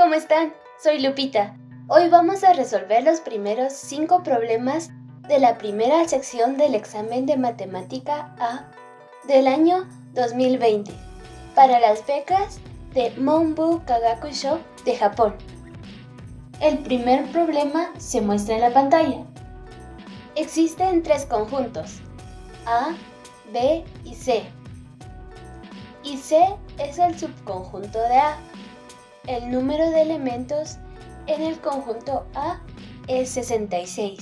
¿cómo están? Soy Lupita. Hoy vamos a resolver los primeros 5 problemas de la primera sección del examen de Matemática A del año 2020 para las becas de Monbu Kagakusho de Japón. El primer problema se muestra en la pantalla. Existen 3 conjuntos, A, B y C. Y C es el subconjunto de A. El número de elementos en el conjunto A es 66.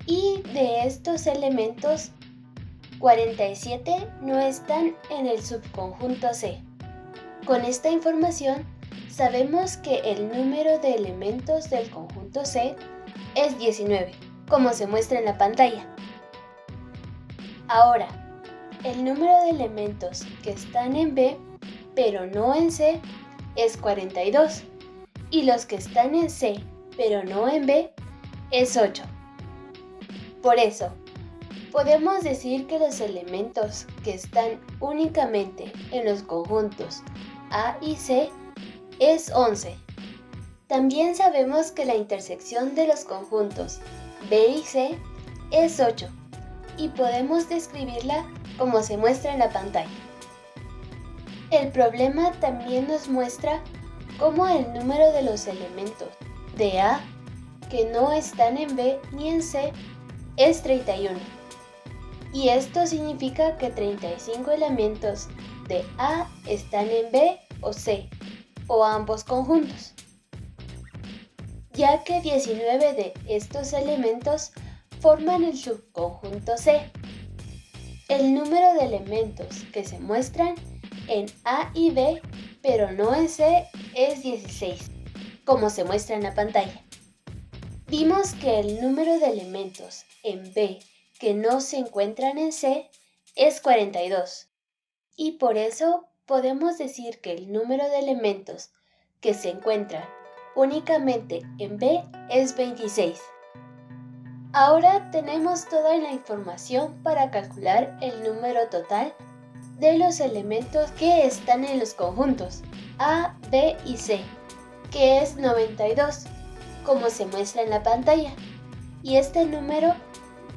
Y de estos elementos, 47 no están en el subconjunto C. Con esta información, sabemos que el número de elementos del conjunto C es 19, como se muestra en la pantalla. Ahora, el número de elementos que están en B, pero no en C, es 42, y los que están en C, pero no en B, es 8. Por eso, podemos decir que los elementos que están únicamente en los conjuntos A y C es 11. También sabemos que la intersección de los conjuntos B y C es 8, y podemos describirla como se muestra en la pantalla. El problema también nos muestra cómo el número de los elementos de A que no están en B ni en C es 31. Y esto significa que 35 elementos de A están en B o C, o ambos conjuntos, ya que 19 de estos elementos forman el subconjunto C. El número de elementos que se muestran en A y B, pero no en C, es 16, como se muestra en la pantalla. Vimos que el número de elementos en B que no se encuentran en C es 42, y por eso podemos decir que el número de elementos que se encuentran únicamente en B es 26. Ahora tenemos toda la información para calcular el número total de los elementos que están en los conjuntos A, B y C, que es 92, como se muestra en la pantalla, y este número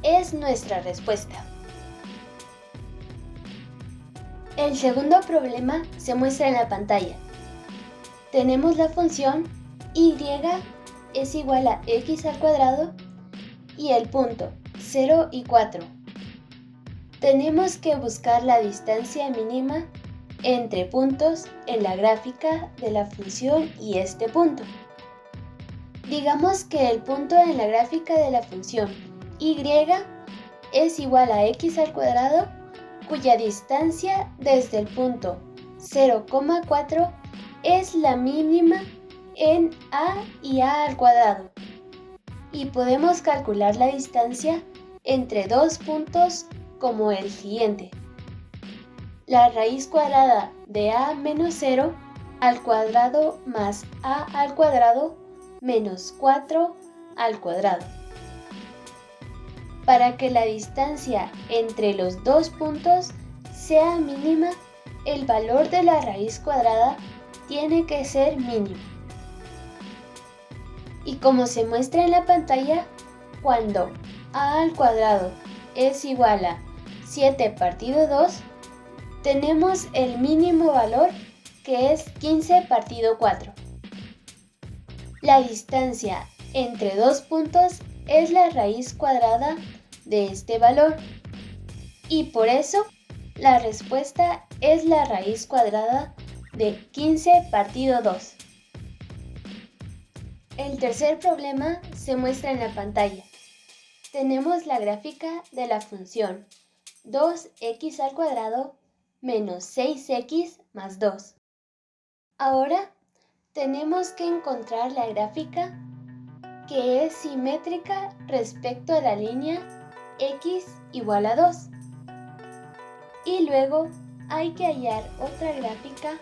es nuestra respuesta. El segundo problema se muestra en la pantalla. Tenemos la función y es igual a x al cuadrado y el punto 0 y 4. Tenemos que buscar la distancia mínima entre puntos en la gráfica de la función y este punto. Digamos que el punto en la gráfica de la función y es igual a x al cuadrado, cuya distancia desde el punto 0,4 es la mínima en A y A al cuadrado. Y podemos calcular la distancia entre dos puntos como el siguiente. La raíz cuadrada de A menos 0 al cuadrado más A al cuadrado menos 4 al cuadrado. Para que la distancia entre los dos puntos sea mínima, el valor de la raíz cuadrada tiene que ser mínimo. Y como se muestra en la pantalla, cuando A al cuadrado es igual a 7 partido 2, tenemos el mínimo valor, que es 15 partido 4. La distancia entre dos puntos es la raíz cuadrada de este valor, y por eso la respuesta es la raíz cuadrada de 15 partido 2. El tercer problema se muestra en la pantalla. Tenemos la gráfica de la función 2x al cuadrado menos 6x más 2. Ahora tenemos que encontrar la gráfica que es simétrica respecto a la línea x igual a 2. Y luego hay que hallar otra gráfica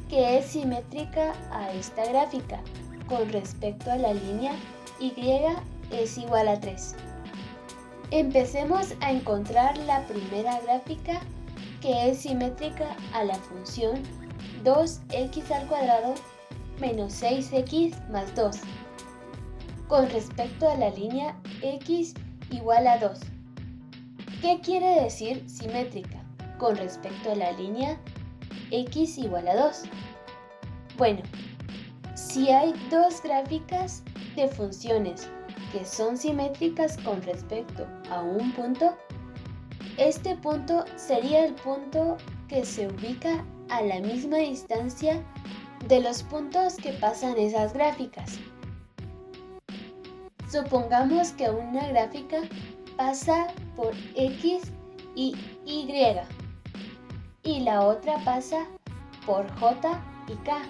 que es simétrica a esta gráfica con respecto a la línea y es igual a 3. Empecemos a encontrar la primera gráfica que es simétrica a la función 2x al cuadrado menos 6x más 2, con respecto a la línea x igual a 2. ¿Qué quiere decir simétrica con respecto a la línea x igual a 2? Bueno, si hay dos gráficas de funciones que son simétricas con respecto a un punto, este punto sería el punto que se ubica a la misma distancia de los puntos que pasan esas gráficas. Supongamos que una gráfica pasa por X y Y y la otra pasa por J y K.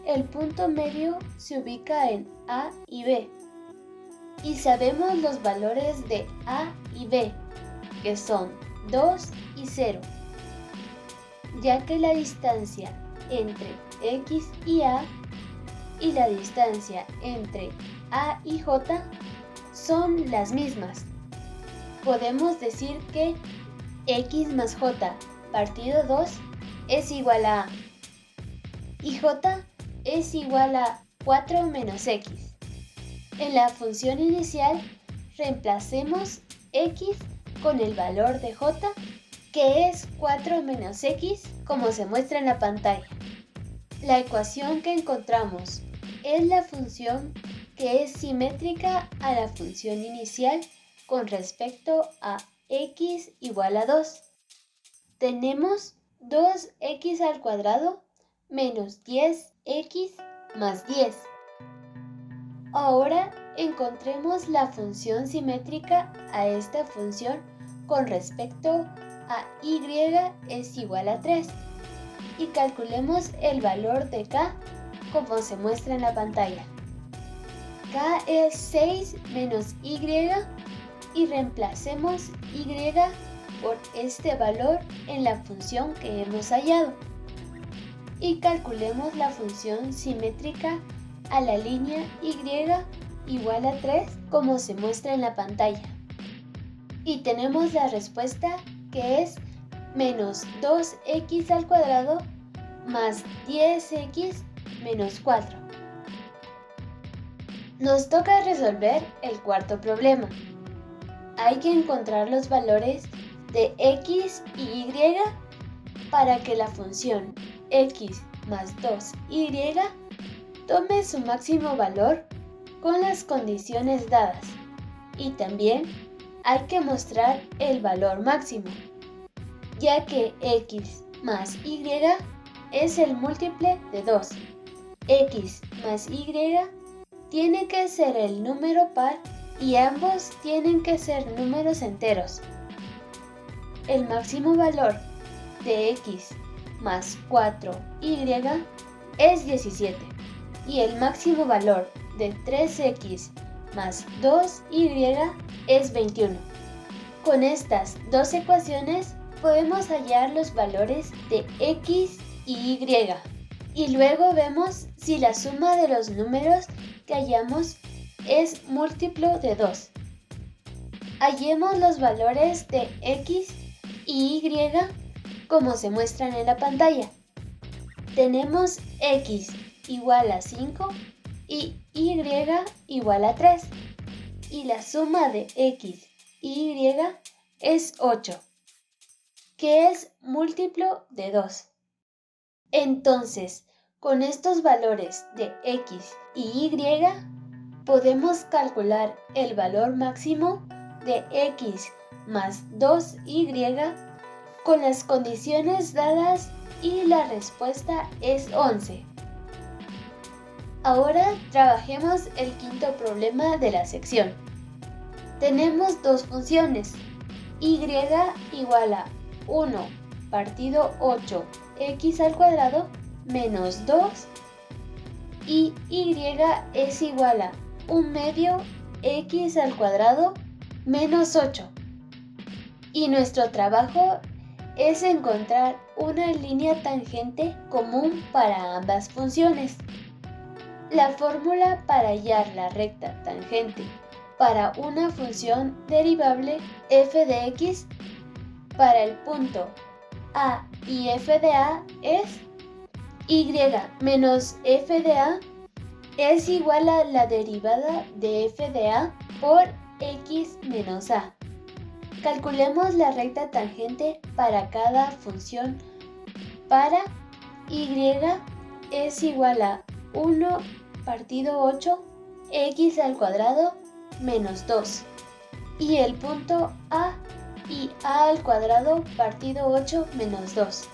El punto medio se ubica en A y B y sabemos los valores de A y B, que son 2 y 0, ya que la distancia entre X y A y la distancia entre A y J son las mismas. Podemos decir que X más J partido 2 es igual a A y J es igual a 4 menos X. En la función inicial reemplacemos X con el valor de J, que es 4 menos X, como se muestra en la pantalla. La ecuación que encontramos es la función que es simétrica a la función inicial con respecto a x igual a 2. Tenemos 2x al cuadrado menos 10x más 10. Ahora encontremos la función simétrica a esta función con respecto a y es igual a 3 y calculemos el valor de k como se muestra en la pantalla. K es 6 menos y reemplacemos y por este valor en la función que hemos hallado y calculemos la función simétrica a la línea y igual a 3 como se muestra en la pantalla y tenemos la respuesta, que es menos 2x al cuadrado más 10x menos 4. Nos toca resolver el cuarto problema. Hay que encontrar los valores de x y y para que la función x más 2y tome su máximo valor con las condiciones dadas. Y también hay que mostrar el valor máximo, ya que x más y es el múltiple de 2. X más y tiene que ser el número par y ambos tienen que ser números enteros. El máximo valor de x más 4y es 17 y el máximo valor de 3x más 2y es 21. Con estas dos ecuaciones podemos hallar los valores de x y y y luego vemos si la suma de los números que hallamos es múltiplo de 2. Hallemos los valores de x y y como se muestran en la pantalla. Tenemos x igual a 5 y y igual a 3 y la suma de x y y es 8, que es múltiplo de 2. Entonces, con estos valores de x y y podemos calcular el valor máximo de x más 2y con las condiciones dadas y la respuesta es 11. Ahora trabajemos el quinto problema de la sección. Tenemos dos funciones, y igual a 1 partido 8 x al cuadrado menos 2 y y es igual a 1 medio x al cuadrado menos 8. Y nuestro trabajo es encontrar una línea tangente común para ambas funciones. La fórmula para hallar la recta tangente para una función derivable f de x para el punto A y f de A es y menos f de a es igual a la derivada de f de a por x menos a. Calculemos la recta tangente para cada función para y es igual a 1 partido 8 x al cuadrado menos 2 y el punto a y a al cuadrado partido 8 menos 2.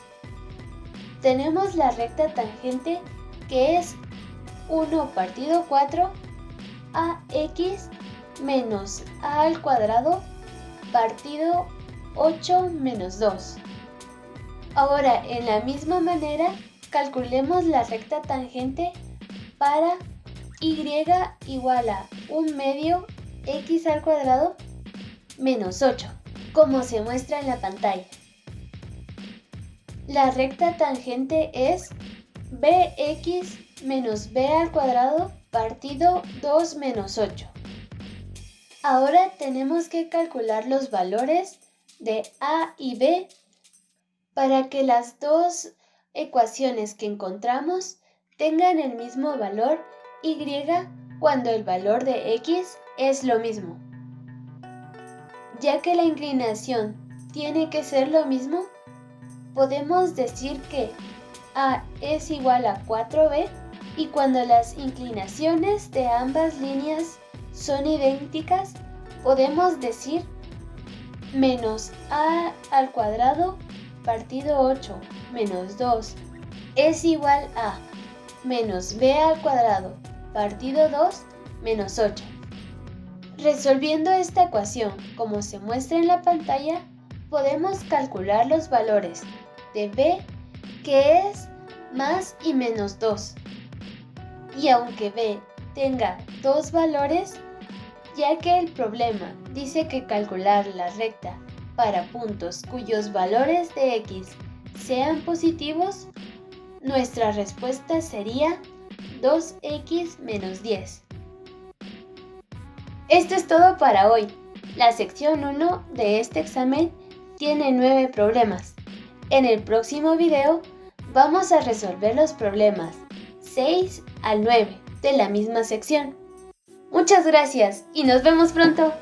Tenemos la recta tangente que es 1 partido 4 ax menos a al cuadrado partido 8 menos 2. Ahora, en la misma manera, calculemos la recta tangente para y igual a 1 medio x al cuadrado menos 8, como se muestra en la pantalla. La recta tangente es bx menos b al cuadrado partido 2 menos 8. Ahora tenemos que calcular los valores de a y b para que las dos ecuaciones que encontramos tengan el mismo valor y cuando el valor de x es lo mismo. Ya que la inclinación tiene que ser lo mismo, podemos decir que a es igual a 4b y cuando las inclinaciones de ambas líneas son idénticas, podemos decir menos a al cuadrado partido 8 menos 2 es igual a menos b al cuadrado partido 2 menos 8. Resolviendo esta ecuación como se muestra en la pantalla, podemos calcular los valores de b, que es más y menos 2. Y aunque b tenga dos valores, ya que el problema dice que calcular la recta para puntos cuyos valores de x sean positivos, nuestra respuesta sería 2x menos 10. Esto es todo para hoy. La sección 1 de este examen tiene 9 problemas. En el próximo video vamos a resolver los problemas 6 al 9 de la misma sección. Muchas gracias y nos vemos pronto.